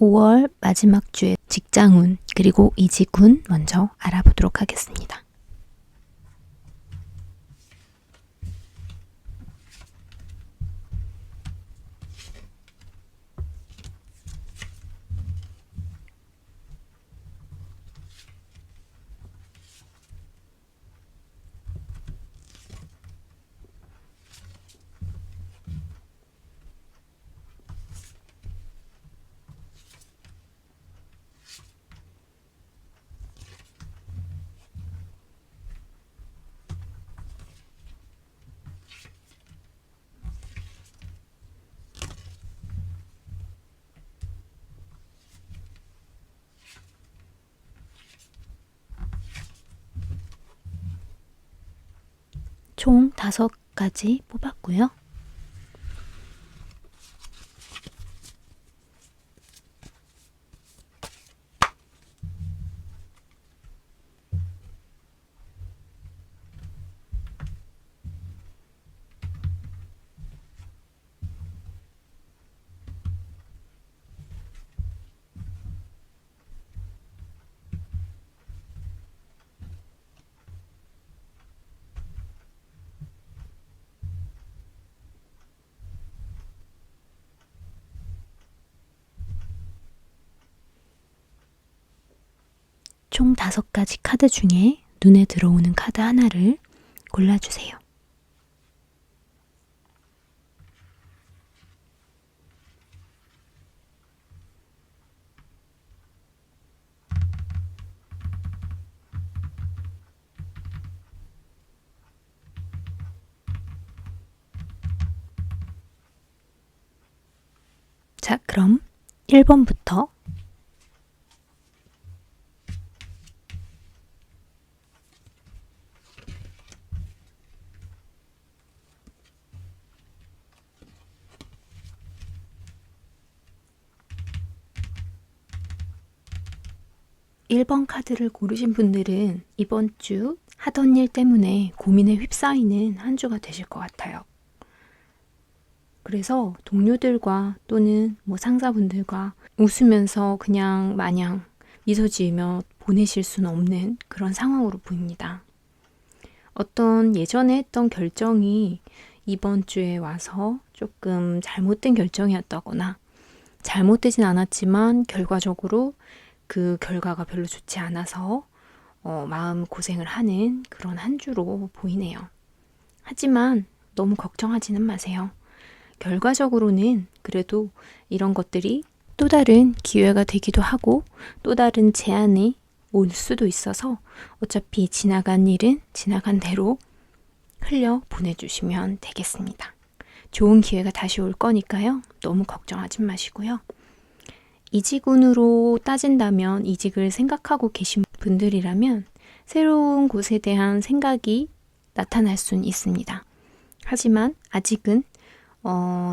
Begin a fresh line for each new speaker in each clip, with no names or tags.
5월 마지막 주의 직장운 그리고 이직운 먼저 알아보도록 하겠습니다. 총 5가지 뽑았고요. 총 5가지 카드 중에 눈에 들어오는 카드 하나를 골라주세요. 자, 그럼 1번부터 1번 카드를 고르신 분들은 이번 주 하던 일 때문에 고민에 휩싸이는 한 주가 되실 것 같아요. 그래서 동료들과 또는 상사분들과 웃으면서 그냥 마냥 미소 지으며 보내실 수는 없는 그런 상황으로 보입니다. 어떤 예전에 했던 결정이 이번 주에 와서 조금 잘못된 결정이었다거나 잘못되진 않았지만 결과적으로 그 결과가 별로 좋지 않아서 마음 고생을 하는 그런 한 주로 보이네요. 하지만 너무 걱정하지는 마세요. 결과적으로는 그래도 이런 것들이 또 다른 기회가 되기도 하고 또 다른 제안이 올 수도 있어서 어차피 지나간 일은 지나간 대로 흘려 보내주시면 되겠습니다. 좋은 기회가 다시 올 거니까요. 너무 걱정하지 마시고요. 이직운으로 따진다면 이직을 생각하고 계신 분들이라면 새로운 곳에 대한 생각이 나타날 수는 있습니다. 하지만 아직은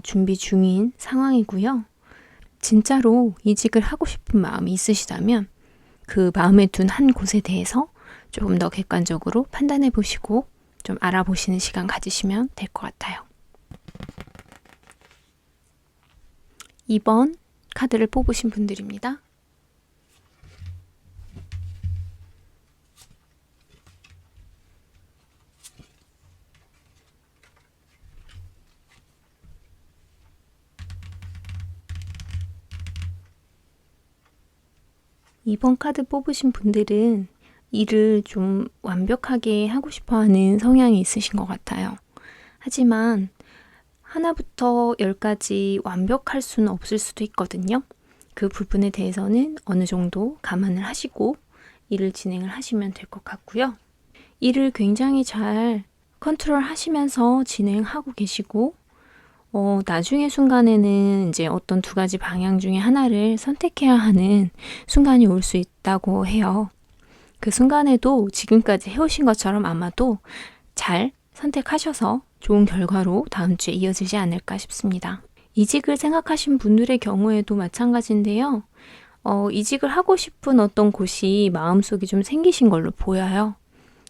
준비 중인 상황이고요. 진짜로 이직을 하고 싶은 마음이 있으시다면 그 마음에 둔 한 곳에 대해서 조금 더 객관적으로 판단해 보시고 좀 알아보시는 시간 가지시면 될 것 같아요. 2번 카드를 뽑으신 분들입니다. 이번 카드 뽑으신 분들은 일을 좀 완벽하게 하고 싶어하는 성향이 있으신 것 같아요. 하지만 하나부터 10까지 완벽할 수는 없을 수도 있거든요. 그 부분에 대해서는 어느 정도 감안을 하시고 일을 진행을 하시면 될 것 같고요. 일을 굉장히 잘 컨트롤 하시면서 진행하고 계시고 나중의 순간에는 이제 어떤 2가지 방향 중에 하나를 선택해야 하는 순간이 올 수 있다고 해요. 그 순간에도 지금까지 해오신 것처럼 아마도 잘 선택하셔서 좋은 결과로 다음 주에 이어지지 않을까 싶습니다. 이직을 생각하신 분들의 경우에도 마찬가지인데요. 이직을 하고 싶은 어떤 곳이 마음속에 좀 생기신 걸로 보여요.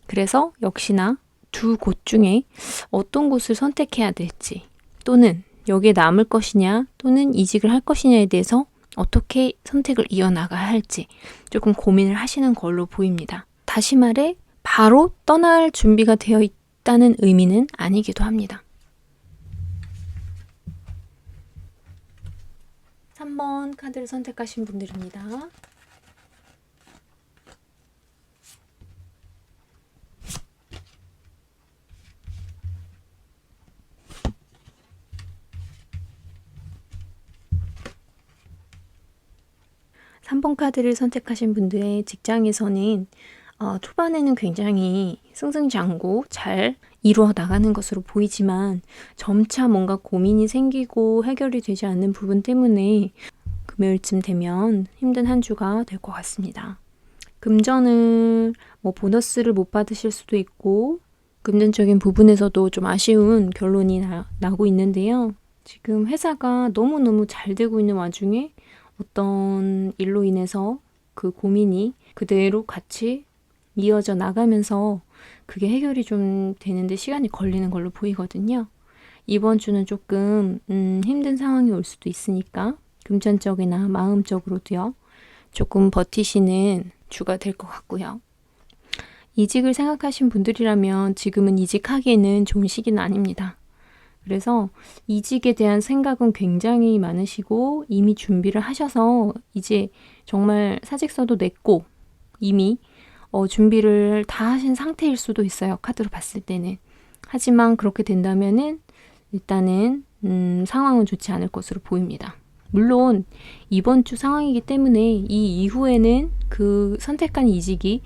그래서 역시나 2곳 중에 어떤 곳을 선택해야 될지 또는 여기에 남을 것이냐 또는 이직을 할 것이냐에 대해서 어떻게 선택을 이어나가야 할지 조금 고민을 하시는 걸로 보입니다. 다시 말해 바로 떠날 준비가 되어 있다는 의미는 아니기도 합니다. 3번 카드를 선택하신 분들입니다. 3번 카드를 선택하신 분들의 직장에서는 초반에는 굉장히 승승장구 잘 이루어 나가는 것으로 보이지만 점차 뭔가 고민이 생기고 해결이 되지 않는 부분 때문에 금요일쯤 되면 힘든 한 주가 될 것 같습니다. 금전을 보너스를 못 받으실 수도 있고 금전적인 부분에서도 좀 아쉬운 결론이 나고 있는데요. 지금 회사가 너무너무 잘 되고 있는 와중에 어떤 일로 인해서 그 고민이 그대로 같이 이어져 나가면서 그게 해결이 좀 되는데 시간이 걸리는 걸로 보이거든요. 이번 주는 조금 힘든 상황이 올 수도 있으니까 금전적이나 마음적으로도요. 조금 버티시는 주가 될 것 같고요. 이직을 생각하신 분들이라면 지금은 이직하기에는 좋은 시기는 아닙니다. 그래서 이직에 대한 생각은 굉장히 많으시고 이미 준비를 하셔서 이제 정말 사직서도 냈고 이미 준비를 다 하신 상태일 수도 있어요. 카드로 봤을 때는. 하지만 그렇게 된다면은 일단은 상황은 좋지 않을 것으로 보입니다. 물론 이번 주 상황이기 때문에 이 이후에는 그 선택한 이직이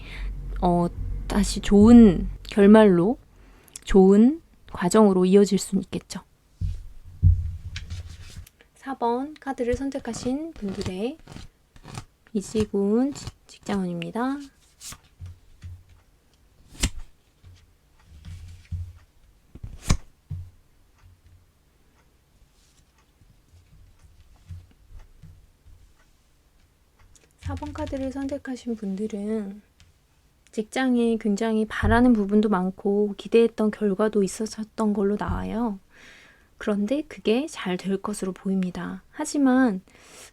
다시 좋은 결말로 좋은 과정으로 이어질 수는 있겠죠. 4번 카드를 선택하신 분들의 이직운 직장운입니다. (4번) 카드를 선택하신 분들은 직장에 굉장히 바라는 부분도 많고 기대했던 결과도 있었던 걸로 나와요. 그런데 그게 잘 될 것으로 보입니다. 하지만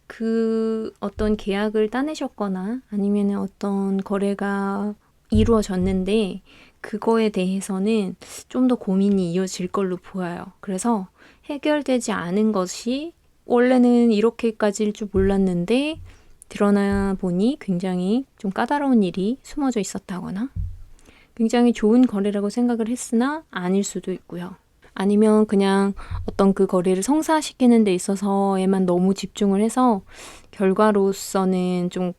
그 어떤 계약을 따내셨거나 아니면 어떤 거래가 이루어졌는데 그거에 대해서는 좀 더 고민이 이어질 걸로 보여요. 그래서 해결되지 않은 것이 원래는 이렇게까지일 줄 몰랐는데 드러나 보니 굉장히 좀 까다로운 일이 숨어져 있었다거나 굉장히 좋은 거래라고 생각을 했으나 아닐 수도 있고요. 아니면 그냥 어떤 그 거래를 성사시키는 데 있어서에만 너무 집중을 해서 결과로서는 좀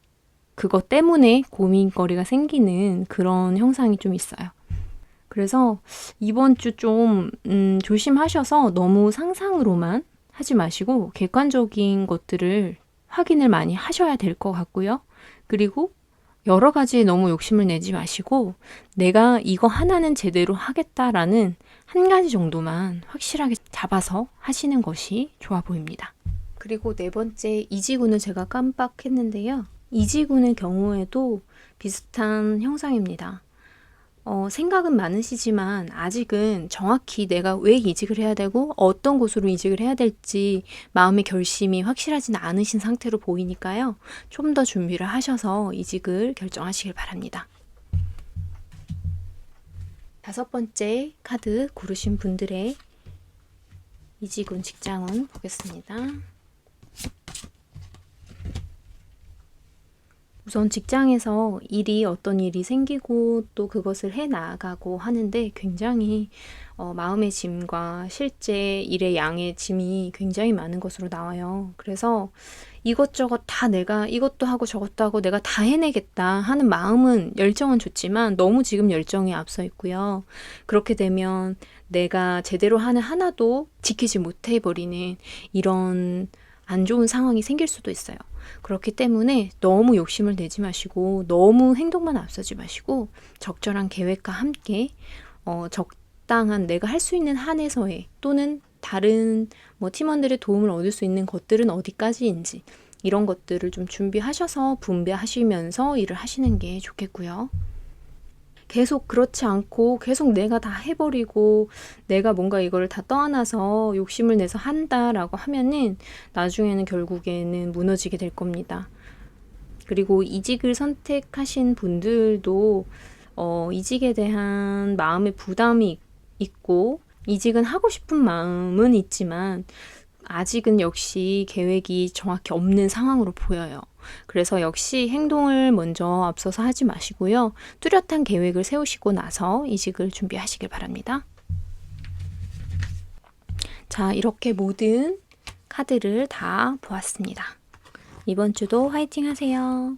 그것 때문에 고민거리가 생기는 그런 형상이 좀 있어요. 그래서 이번 주 좀 조심하셔서 너무 상상으로만 하지 마시고 객관적인 것들을 확인을 많이 하셔야 될 것 같고요. 그리고 여러 가지에 너무 욕심을 내지 마시고 내가 이거 하나는 제대로 하겠다라는 한 가지 정도만 확실하게 잡아서 하시는 것이 좋아 보입니다. 그리고 네 번째 이지군은 제가 깜빡했는데요. 이지군의 경우에도 비슷한 형상입니다. 생각은 많으시지만 아직은 정확히 내가 왜 이직을 해야 되고 어떤 곳으로 이직을 해야 될지 마음의 결심이 확실하진 않으신 상태로 보이니까요. 좀 더 준비를 하셔서 이직을 결정하시길 바랍니다. 5번째 카드 고르신 분들의 이직운 직장운 보겠습니다. 우선 직장에서 어떤 일이 생기고 또 그것을 해나가고 하는데 굉장히 마음의 짐과 실제 일의 양의 짐이 굉장히 많은 것으로 나와요. 그래서 이것저것 다 내가 이것도 하고 저것도 하고 내가 다 해내겠다 하는 마음은 열정은 좋지만 너무 지금 열정이 앞서 있고요. 그렇게 되면 내가 제대로 하는 하나도 지키지 못해 버리는 이런 안 좋은 상황이 생길 수도 있어요. 그렇기 때문에 너무 욕심을 내지 마시고 너무 행동만 앞서지 마시고 적절한 계획과 함께 적당한 내가 할 수 있는 한에서의 또는 다른 팀원들의 도움을 얻을 수 있는 것들은 어디까지인지 이런 것들을 좀 준비하셔서 분배하시면서 일을 하시는 게 좋겠고요. 계속 그렇지 않고 계속 내가 다 해버리고 내가 뭔가 이거를 다 떠안아서 욕심을 내서 한다라고 하면은 나중에는 결국에는 무너지게 될 겁니다. 그리고 이직을 선택하신 분들도 이직에 대한 마음의 부담이 있고 이직은 하고 싶은 마음은 있지만 아직은 역시 계획이 정확히 없는 상황으로 보여요. 그래서 역시 행동을 먼저 앞서서 하지 마시고요. 뚜렷한 계획을 세우시고 나서 이직을 준비하시길 바랍니다. 자, 이렇게 모든 카드를 다 보았습니다. 이번 주도 화이팅 하세요.